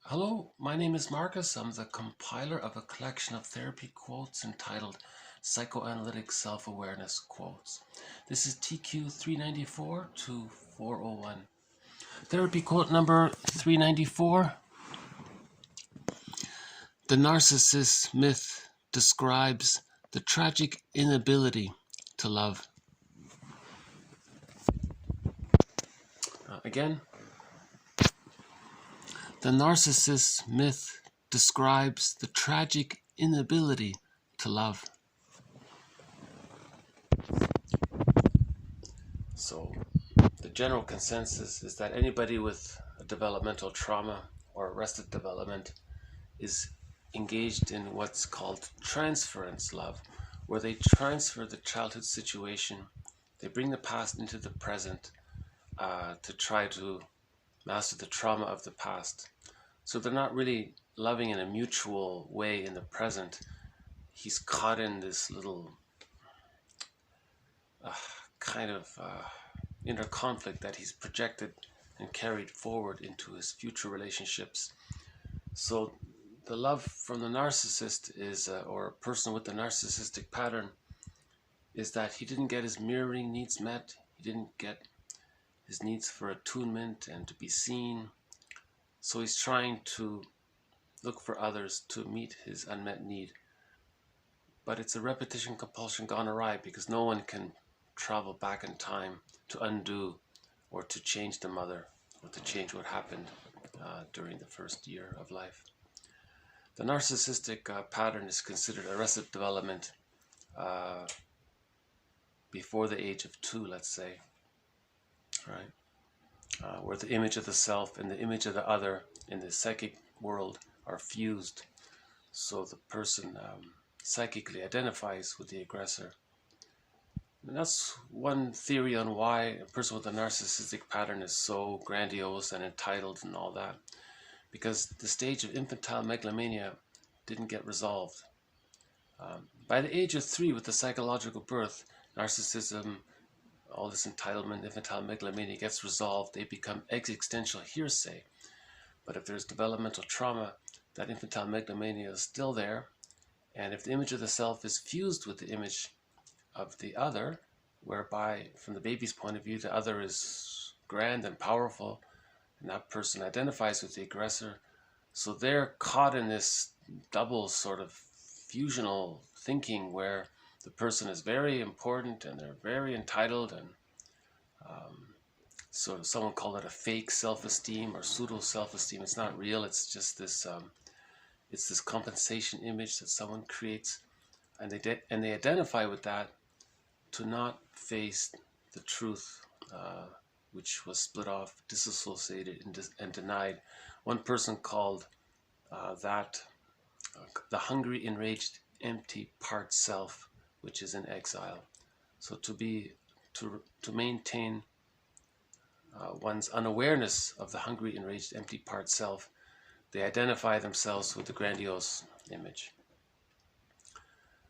Hello, my name is Marcus. I'm the compiler of a collection of therapy quotes entitled Psychoanalytic Self-Awareness Quotes. This is TQ 394 to 401. Therapy quote number 394. The Narcissist Myth describes the tragic inability to love. Again. The Narcissist Myth describes the tragic inability to love. So, the general consensus is that anybody with a developmental trauma or arrested development is engaged in what's called transference love, where they transfer the childhood situation, they bring the past into the present to try to master the trauma of the past. So they're not really loving in a mutual way in the present. He's caught in this little inner conflict that he's projected and carried forward into his future relationships. So the love from the narcissist is, or a person with the narcissistic pattern, is that he didn't get his mirroring needs met. He didn't get his needs for attunement and to be seen. So he's trying to look for others to meet his unmet need. But it's a repetition compulsion gone awry, because no one can travel back in time to undo or to change the mother or to change what happened during the first year of life. The narcissistic pattern is considered arrested development before the age of 2, let's say, right? Where the image of the self and the image of the other in the psychic world are fused. So the person psychically identifies with the aggressor. And that's one theory on why a person with a narcissistic pattern is so grandiose and entitled and all that. Because the stage of infantile megalomania didn't get resolved. By the age of 3, with the psychological birth, narcissism, all this entitlement, infantile megalomania gets resolved. They become existential hearsay. But if there's developmental trauma, that infantile megalomania is still there. And if the image of the self is fused with the image of the other, whereby from the baby's point of view, the other is grand and powerful, and that person identifies with the aggressor. So they're caught in this double sort of fusional thinking where the person is very important and they're very entitled, and so someone called it a fake self-esteem or pseudo self-esteem. It's not real. It's just this it's this compensation image that someone creates, and they identify with that to not face the truth, which was split off, disassociated, and denied. One person called that the hungry, enraged, empty part self, which is in exile. So to maintain one's unawareness of the hungry, enraged, empty part self, they identify themselves with the grandiose image.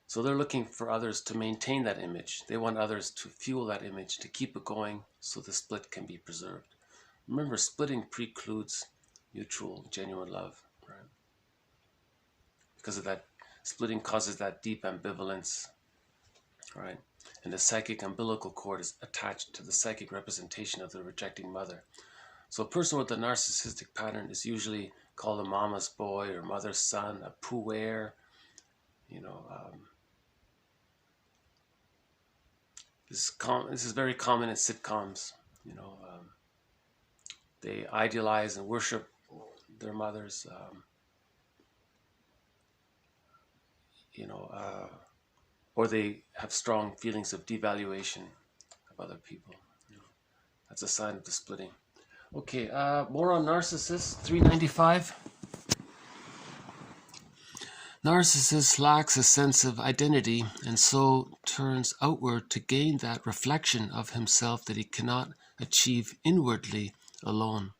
So they're looking for others to maintain that image. They want others to fuel that image, to keep it going so the split can be preserved. Remember, splitting precludes mutual, genuine love, right? Because of that, splitting causes that deep ambivalence, right? And the psychic umbilical cord is attached to the psychic representation of the rejecting mother. So a person with a narcissistic pattern is usually called a mama's boy or mother's son, a puer, this is very common in sitcoms. They idealize and worship their mothers, or they have strong feelings of devaluation of other people. That's a sign of the splitting. Okay, more on Narcissists, 395. Narcissist lacks a sense of identity and so turns outward to gain that reflection of himself that he cannot achieve inwardly alone.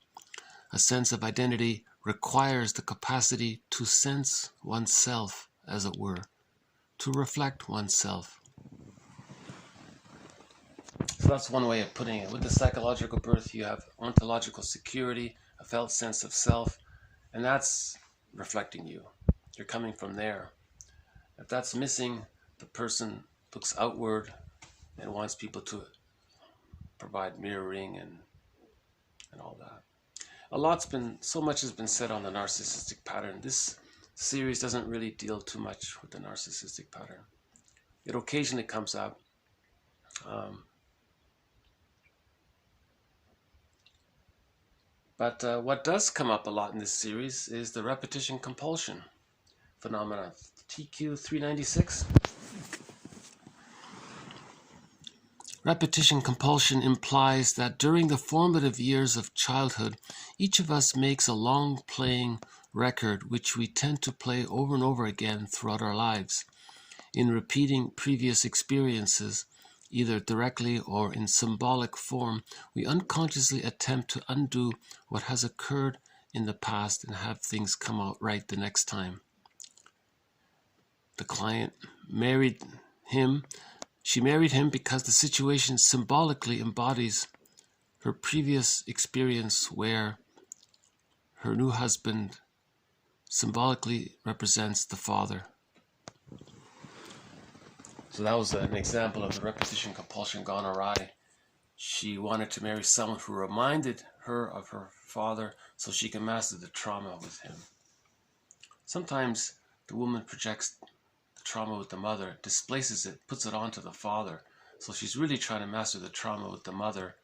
A sense of identity requires the capacity to sense oneself, as it were, to reflect oneself. So that's one way of putting it. With the psychological birth, you have ontological security, a felt sense of self, And that's reflecting you. You're coming from there. If that's missing, the person looks outward and wants people to provide mirroring and all that. So much has been said on the narcissistic pattern. This series doesn't really deal too much with the narcissistic pattern. It occasionally comes up. But what does come up a lot in this series is the repetition compulsion phenomena. TQ 396. Repetition compulsion implies that during the formative years of childhood, each of us makes a long playing record which we tend to play over and over again throughout our lives. In repeating previous experiences, either directly or in symbolic form, we unconsciously attempt to undo what has occurred in the past and have things come out right the next time. The client married him. She married him because the situation symbolically embodies her previous experience where her new husband symbolically represents the father. So that was an example of the repetition compulsion gone awry. She wanted to marry someone who reminded her of her father so she can master the trauma with him. Sometimes the woman projects the trauma with the mother, displaces it, puts it onto the father. So she's really trying to master the trauma with the mother,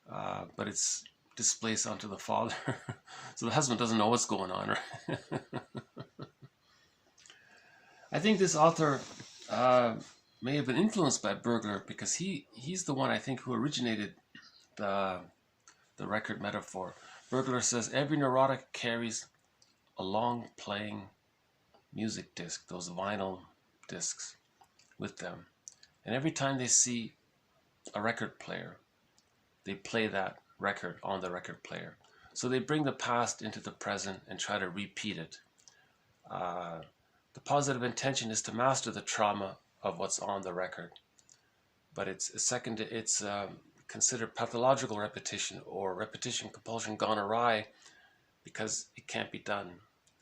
but it's displaced onto the father. So the husband doesn't know what's going on. Right? I think this author may have been influenced by Burglar because he's the one, I think, who originated the record metaphor. Burglar says every neurotic carries a long playing music disc, those vinyl discs, with them. And every time they see a record player, they play that record on the record player. So they bring the past into the present and try to repeat it. The positive intention is to master the trauma of what's on the record, but it's considered pathological repetition or repetition compulsion gone awry because it can't be done.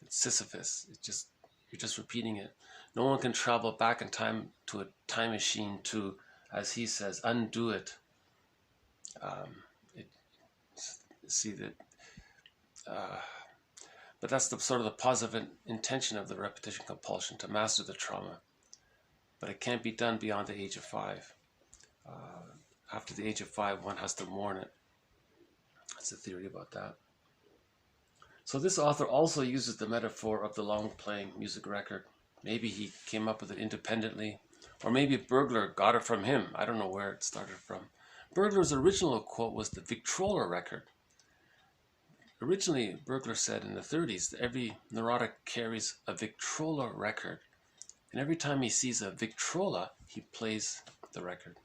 It's Sisyphus. You're just repeating it. No one can travel back in time to a time machine to, as he says, undo it. But that's the sort of the positive intention of the repetition compulsion, to master the trauma. But it can't be done beyond the age of 5. After the age of 5, one has to mourn it. That's a theory about that. So this author also uses the metaphor of the long-playing music record. Maybe he came up with it independently, or maybe Burglar got it from him. I don't know where it started from. Burglar's original quote was the Victrola record. Originally, Burglar said in the 30s that every neurotic carries a Victrola record. And every time he sees a Victrola, he plays the record.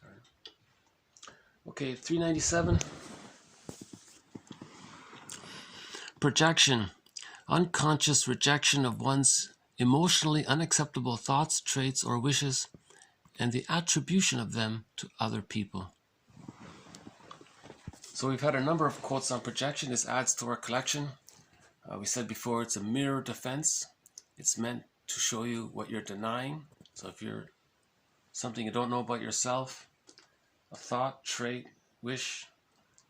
All right. Okay, 397. Projection. Unconscious rejection of one's emotionally unacceptable thoughts, traits, or wishes, and the attribution of them to other people. So we've had a number of quotes on projection. This adds to our collection. We said before it's a mirror defense. It's meant to show you what you're denying. So if you're something you don't know about yourself, a thought, trait, wish,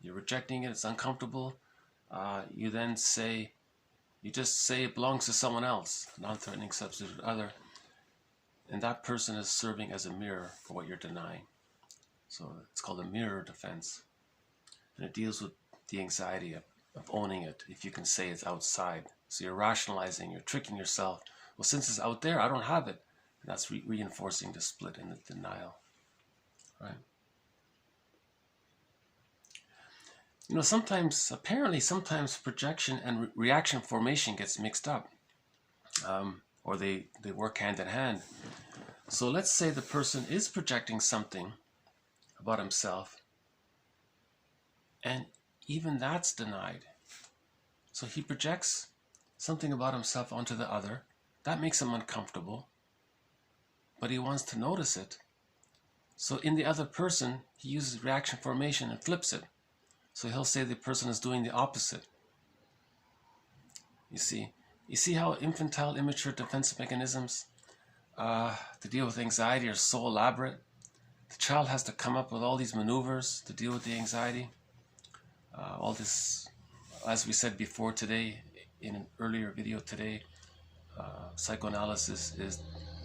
you're rejecting it, it's uncomfortable, you then say, you just say it belongs to someone else, non-threatening substitute other, and that person is serving as a mirror for what you're denying. So it's called a mirror defense. And it deals with the anxiety of owning it, if you can say it's outside. So you're rationalizing, you're tricking yourself. Well, since it's out there, I don't have it. And that's reinforcing the split and the denial. Right? You know, sometimes projection and reaction formation gets mixed up. Or they work hand in hand. So let's say the person is projecting something about himself, and even that's denied. So he projects something about himself onto the other. That makes him uncomfortable, but he wants to notice it. So in the other person, he uses reaction formation and flips it. So he'll say the person is doing the opposite. You see how infantile, immature defense mechanisms to deal with anxiety are so elaborate. The child has to come up with all these maneuvers to deal with the anxiety. All this, as we said before today, in an earlier video today, psychoanalysis is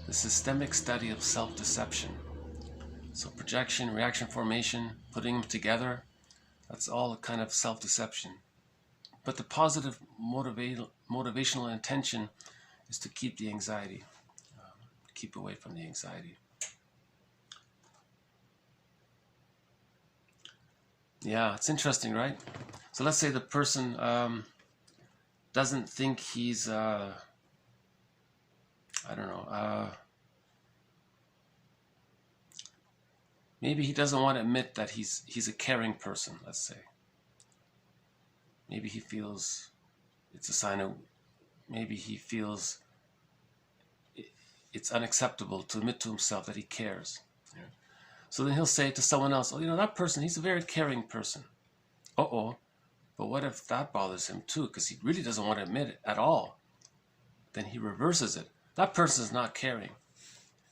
the systemic study of self-deception. So projection, reaction formation, putting them together, that's all kind of self-deception. But the positive motivational intention is to keep the anxiety, keep away from the anxiety. Yeah, it's interesting, right? So let's say the person doesn't think he's, I don't know, maybe he doesn't want to admit that he's a caring person, let's say. Maybe he feels it's a sign of, maybe he feels it's unacceptable to admit to himself that he cares. Yeah. So then he'll say to someone else, oh, you know, that person, he's a very caring person. Uh-oh, but what if that bothers him too? Because he really doesn't want to admit it at all. Then he reverses it. That person is not caring.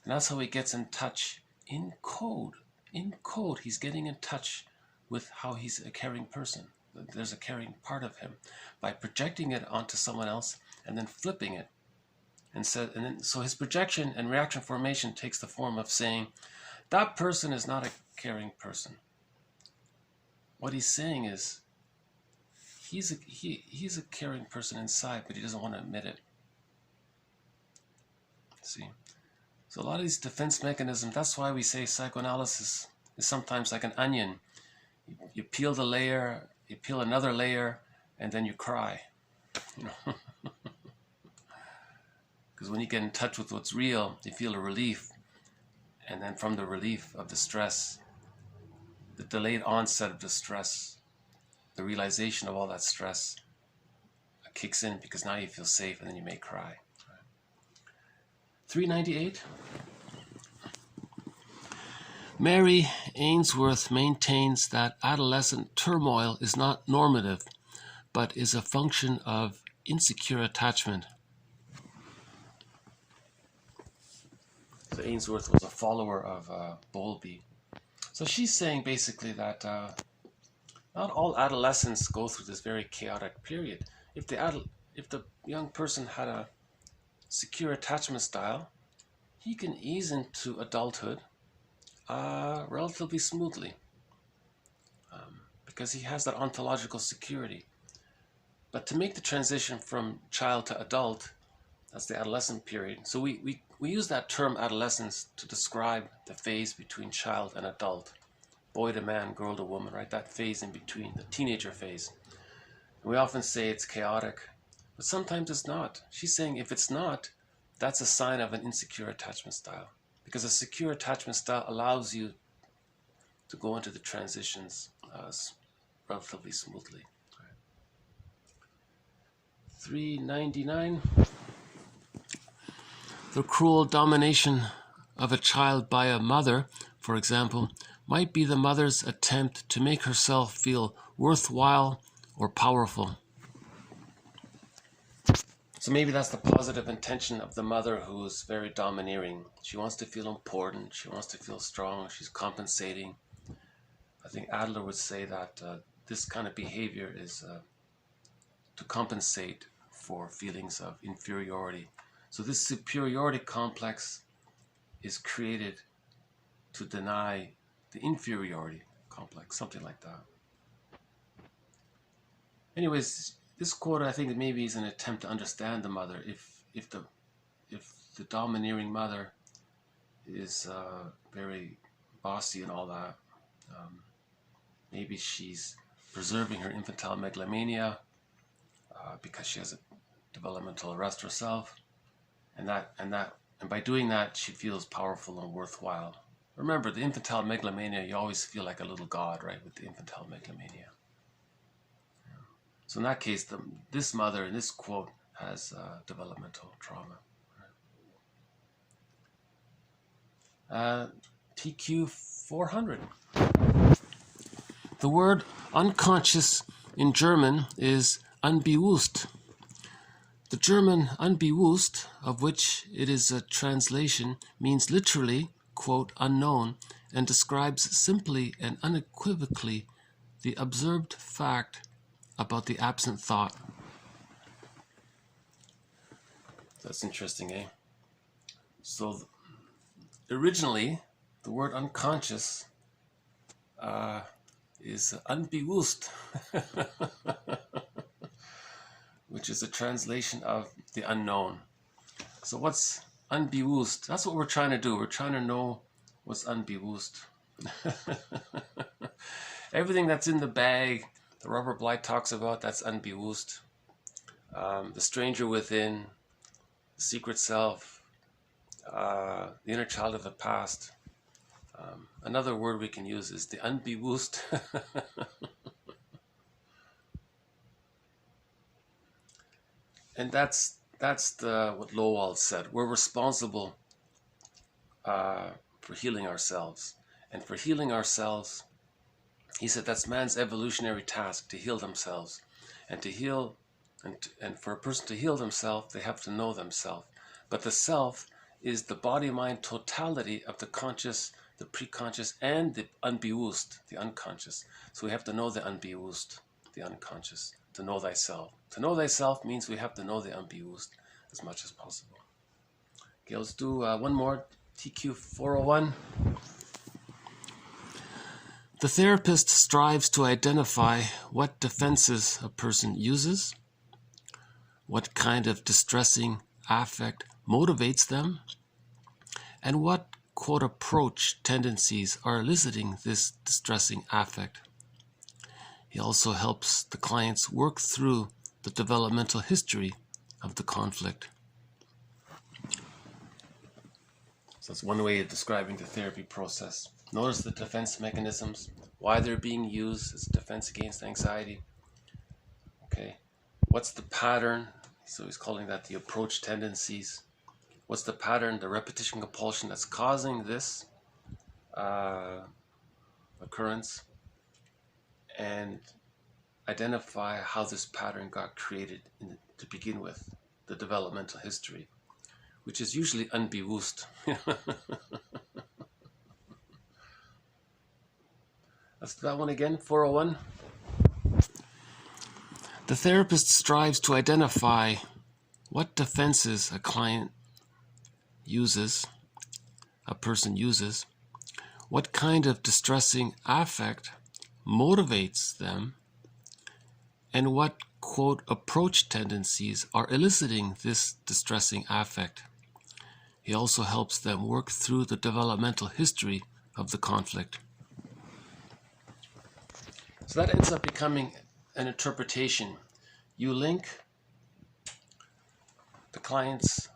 And that's how he gets in touch in code. In code, he's getting in touch with how he's a caring person. There's a caring part of him by projecting it onto someone else and then flipping it. So his projection and reaction formation takes the form of saying, that person is not a caring person. What he's saying is, he's a caring person inside, but he doesn't want to admit it. See? So a lot of these defense mechanisms, that's why we say psychoanalysis is sometimes like an onion. You peel the layer, you peel another layer, and then you cry. You know? Because when you get in touch with what's real, you feel a relief. And then from the relief of the stress, the delayed onset of the stress, the realization of all that stress kicks in because now you feel safe and then you may cry. 398. Mary Ainsworth maintains that adolescent turmoil is not normative, but is a function of insecure attachment. So Ainsworth was a follower of Bowlby. So she's saying basically that not all adolescents go through this very chaotic period. If the young person had a secure attachment style, he can ease into adulthood relatively smoothly because he has that ontological security. But to make the transition from child to adult, that's the adolescent period. So we use that term adolescence to describe the phase between child and adult. Boy to man, girl to woman, right? That phase in between, the teenager phase. And we often say it's chaotic, but sometimes it's not. She's saying if it's not, that's a sign of an insecure attachment style. Because a secure attachment style allows you to go into the transitions relatively smoothly. 399. The cruel domination of a child by a mother, for example, might be the mother's attempt to make herself feel worthwhile or powerful. So maybe that's the positive intention of the mother who's very domineering. She wants to feel important. She wants to feel strong. She's compensating. I think Adler would say that this kind of behavior is to compensate for feelings of inferiority. So this superiority complex is created to deny the inferiority complex, something like that. Anyways, this quote I think maybe is an attempt to understand the mother. If the domineering mother is very bossy and all that, maybe she's preserving her infantile megalomania because she has a developmental arrest herself, and by doing that she feels powerful and worthwhile. Remember, the infantile megalomania, you always feel like a little god, right, with the infantile megalomania. So in that case, this mother in this quote has developmental trauma. TQ 400. The word unconscious in German is unbewusst. The German Unbewusst, of which it is a translation, means literally, quote, unknown, and describes simply and unequivocally the observed fact about the absent thought. That's interesting, eh? So originally, the word unconscious is unbewusst, which is a translation of the unknown. So what's unbewusst? That's what we're trying to do. We're trying to know what's unbewusst. Everything that's in the bag, the Robert Bly talks about, that's unbewusst. The stranger within, the secret self, the inner child of the past. Another word we can use is the unbewusst. And that's what Lowell said. We're responsible for healing ourselves. And for healing ourselves, he said that's man's evolutionary task, to heal themselves. And to heal, and for a person to heal themselves, they have to know themselves. But the self is the body-mind totality of the conscious, the preconscious, and the unbewusst, the unconscious. So we have to know the unbewusst, the unconscious, to know thyself. To know thyself means we have to know the unbewusst as much as possible. Okay, let's do one more, TQ 401. The therapist strives to identify what defenses a person uses, what kind of distressing affect motivates them, and what, quote, approach tendencies are eliciting this distressing affect. He also helps the clients work through the developmental history of the conflict. So that's one way of describing the therapy process. Notice the defense mechanisms, why they're being used as defense against anxiety. Okay, what's the pattern? So he's calling that the approach tendencies. What's the pattern, the repetition compulsion that's causing this occurrence? And identify how this pattern got created to begin with, the developmental history, which is usually unbewusst. Let's do that one again, 401. The therapist strives to identify what defenses a client uses, a person uses, what kind of distressing affect motivates them, and what, quote, approach tendencies are eliciting this distressing affect. He also helps them work through the developmental history of the conflict. So that ends up becoming an interpretation. You link the client's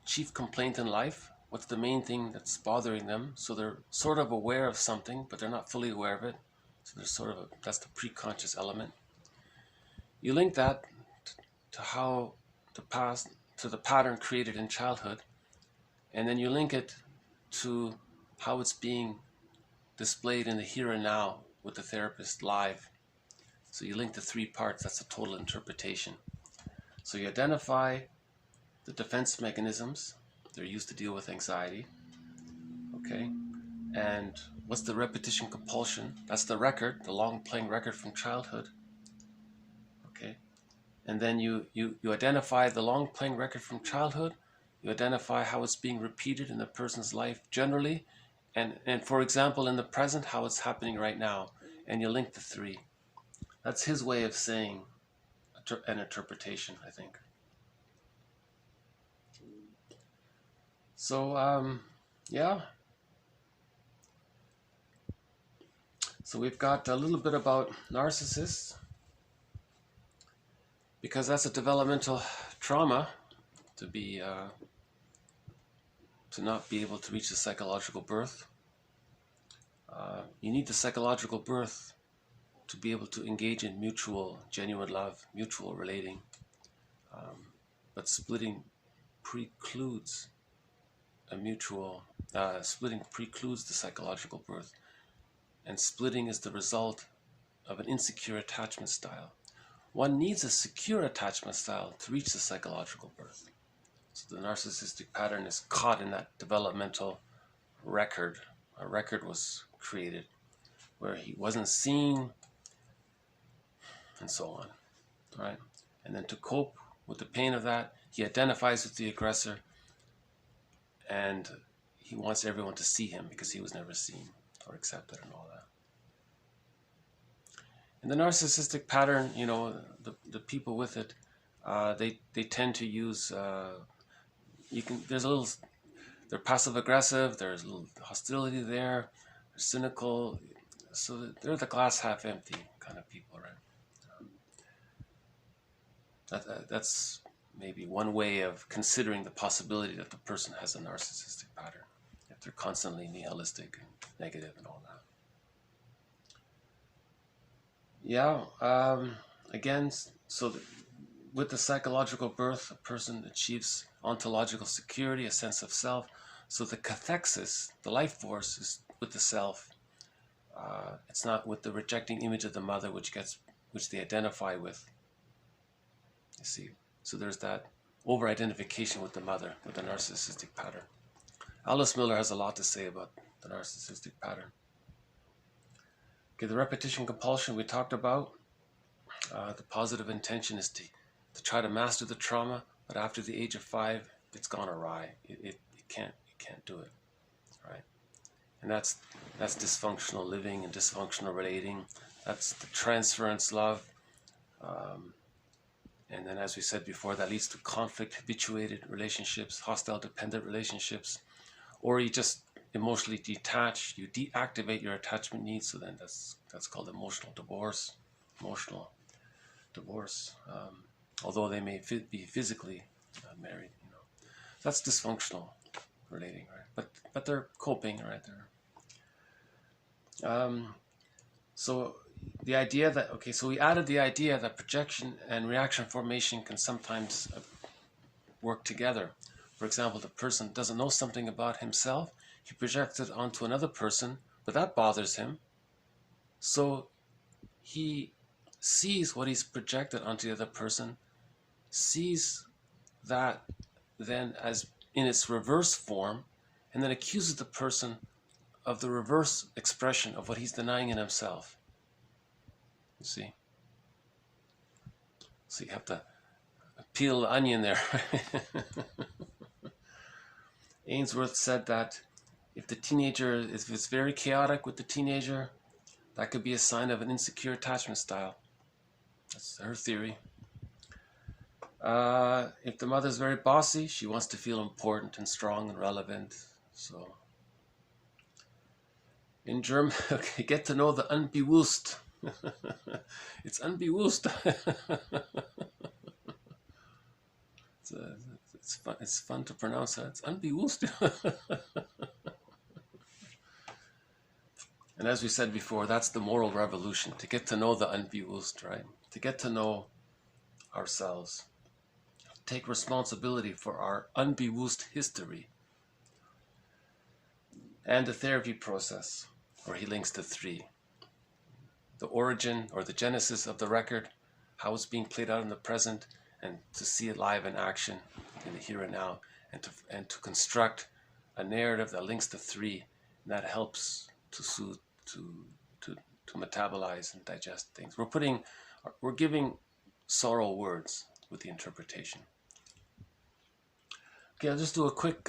chief complaint in life, what's the main thing that's bothering them, so they're sort of aware of something, but they're not fully aware of it. So there's sort of that's the preconscious element. You link that to how the past, to the pattern created in childhood, and then you link it to how it's being displayed in the here and now with the therapist live. So you link the three parts, that's a total interpretation. So you identify the defense mechanisms, they're used to deal with anxiety, okay? And what's the repetition compulsion? That's the record, the long playing record from childhood. Okay, and then you identify the long playing record from childhood, you identify how it's being repeated in the person's life generally, and for example in the present, how it's happening right now, and you link the three. That's his way of saying an interpretation, I think. So, yeah. So we've got a little bit about narcissists, because that's a developmental trauma to be to not be able to reach the psychological birth. You need the psychological birth to be able to engage in mutual, genuine love, mutual relating. But splitting precludes a mutual, splitting precludes the psychological birth. And splitting is the result of an insecure attachment style. one needs a secure attachment style to reach the psychological birth. So the narcissistic pattern is caught in that developmental record. A record was created where he wasn't seen, and so on, right? And then to cope with the pain of that, he identifies with the aggressor, and he wants everyone to see him because he was never seen or accepted and all that. In the narcissistic pattern, you know, the people with it, they tend to use, they're passive aggressive, there's a little hostility there, they're cynical, so they're the glass half empty kind of people, right? That's maybe one way of considering the possibility that the person has a narcissistic pattern, if they're constantly nihilistic and negative and all that. Yeah, again, so with the psychological birth, a person achieves ontological security, a sense of self. So the cathexis, the life force, is with the self. It's not with the rejecting image of the mother, which they identify with. You see, so there's that over-identification with the mother, with the narcissistic pattern. Alice Miller has a lot to say about the narcissistic pattern. Okay, the repetition compulsion we talked about. The positive intention is to try to master the trauma, but after the age of 5, it's gone awry. It can't do it, right? And that's dysfunctional living and dysfunctional relating. That's the transference love. And then, as we said before, that leads to conflict habituated relationships, hostile dependent relationships, or you just emotionally detach, you deactivate your attachment needs. So then that's called emotional divorce. Although they may be physically married, you know, that's dysfunctional relating, right? But they're coping, right? So the idea that, okay, so we added the idea that projection and reaction formation can sometimes work together. For example, the person doesn't know something about himself, he projects it onto another person, but that bothers him. So he sees what he's projected onto the other person, sees that then as in its reverse form, and then accuses the person of the reverse expression of what he's denying in himself. You see? So you have to peel the onion there. Ainsworth said that if it's very chaotic with the teenager, that could be a sign of an insecure attachment style. That's her theory. If the mother's very bossy, she wants to feel important and strong and relevant. So, in German, okay, get to know the Unbewusst. It's Unbewusst. It's fun to pronounce that. It's Unbewusst. And as we said before, that's the moral revolution, to get to know the Unbewusst, right? To get to know ourselves. Take responsibility for our unbewusst history. And the therapy process, where he links to 3. The origin or the genesis of the record, how it's being played out in the present, and to see it live in action in the here and now, and to construct a narrative that links to 3, and that helps to soothe, to metabolize and digest things. We're giving sorrow words with the interpretation. Okay, I'll just do a quick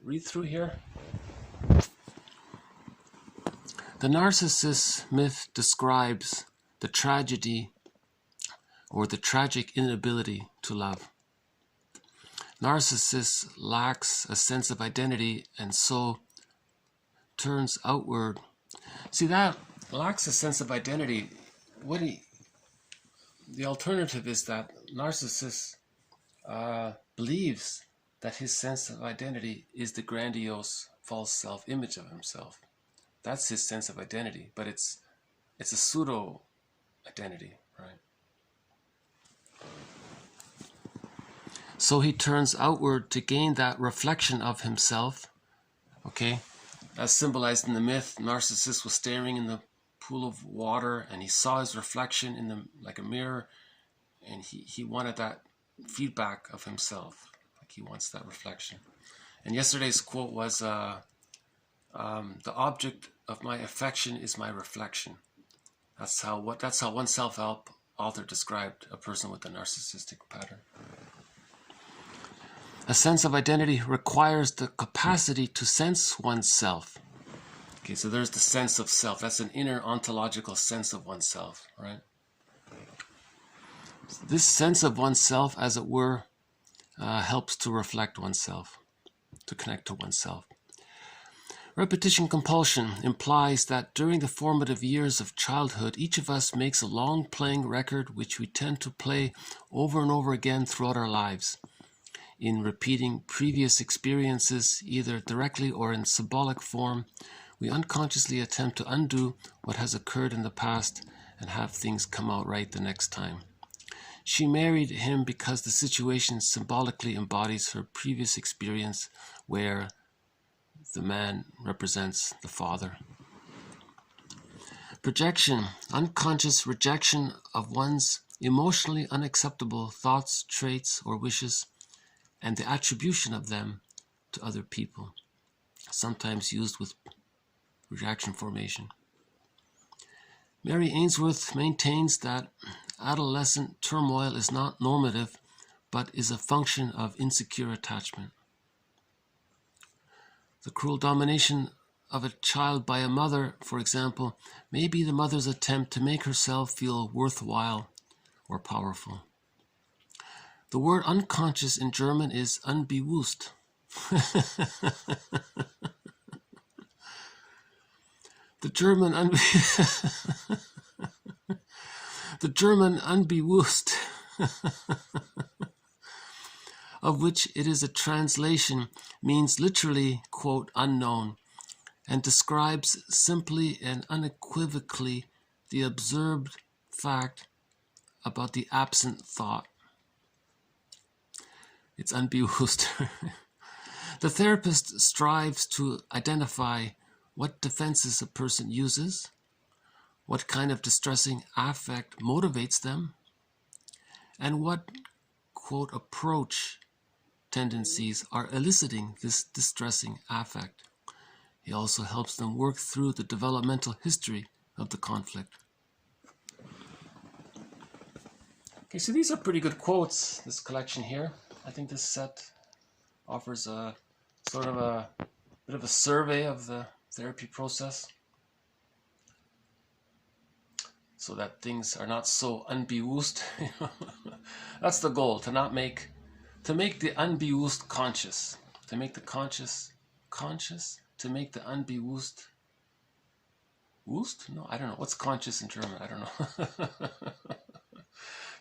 read through here. The Narcissist myth describes the tragedy or the tragic inability to love. Narcissist lacks a sense of identity and so turns outward. See, that lacks a sense of identity. The alternative is that Narcissist believes that his sense of identity is the grandiose false self-image of himself. That's his sense of identity, but it's a pseudo identity, right? So he turns outward to gain that reflection of himself. Okay, as symbolized in the myth, Narcissus was staring in the pool of water and he saw his reflection like a mirror, And he wanted that feedback of himself. Like he wants that reflection. And yesterday's quote was, the object of my affection is my reflection. That's how one self-help author described a person with a narcissistic pattern. A sense of identity requires the capacity to sense oneself. Okay, so there's the sense of self. That's an inner ontological sense of oneself, right? This sense of oneself, as it were, helps to reflect oneself, to connect to oneself. Repetition compulsion implies that during the formative years of childhood, each of us makes a long-playing record which we tend to play over and over again throughout our lives. In repeating previous experiences, either directly or in symbolic form, we unconsciously attempt to undo what has occurred in the past and have things come out right the next time. She married him because the situation symbolically embodies her previous experience, where the man represents the father. Projection, unconscious rejection of one's emotionally unacceptable thoughts, traits, or wishes, and the attribution of them to other people, sometimes used with reaction formation. Mary Ainsworth maintains that adolescent turmoil is not normative, but is a function of insecure attachment. The cruel domination of a child by a mother, for example, may be the mother's attempt to make herself feel worthwhile or powerful. The word unconscious in German is unbewusst. The German unbewusst, of which it is a translation, means literally, quote, unknown, and describes simply and unequivocally the observed fact about the absent thought. It's unbewusst. The therapist strives to identify what defenses a person uses, what kind of distressing affect motivates them, and what, quote, approach tendencies are eliciting this distressing affect. He also helps them work through the developmental history of the conflict. Okay, so these are pretty good quotes, this collection here. I think this set offers a sort of a bit of a survey of the therapy process, so that things are not so unbewusst. That's the goal, to make the unbewusst conscious, to make the conscious conscious, to make the unbewusst wust? No, I don't know. What's conscious in German? I don't know.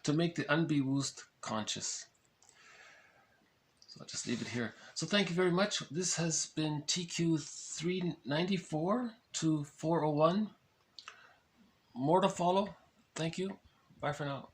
To make the unbewusst conscious. So I'll just leave it here. So thank you very much. This has been TQ 394 to 401. More to follow. Thank you. Bye for now.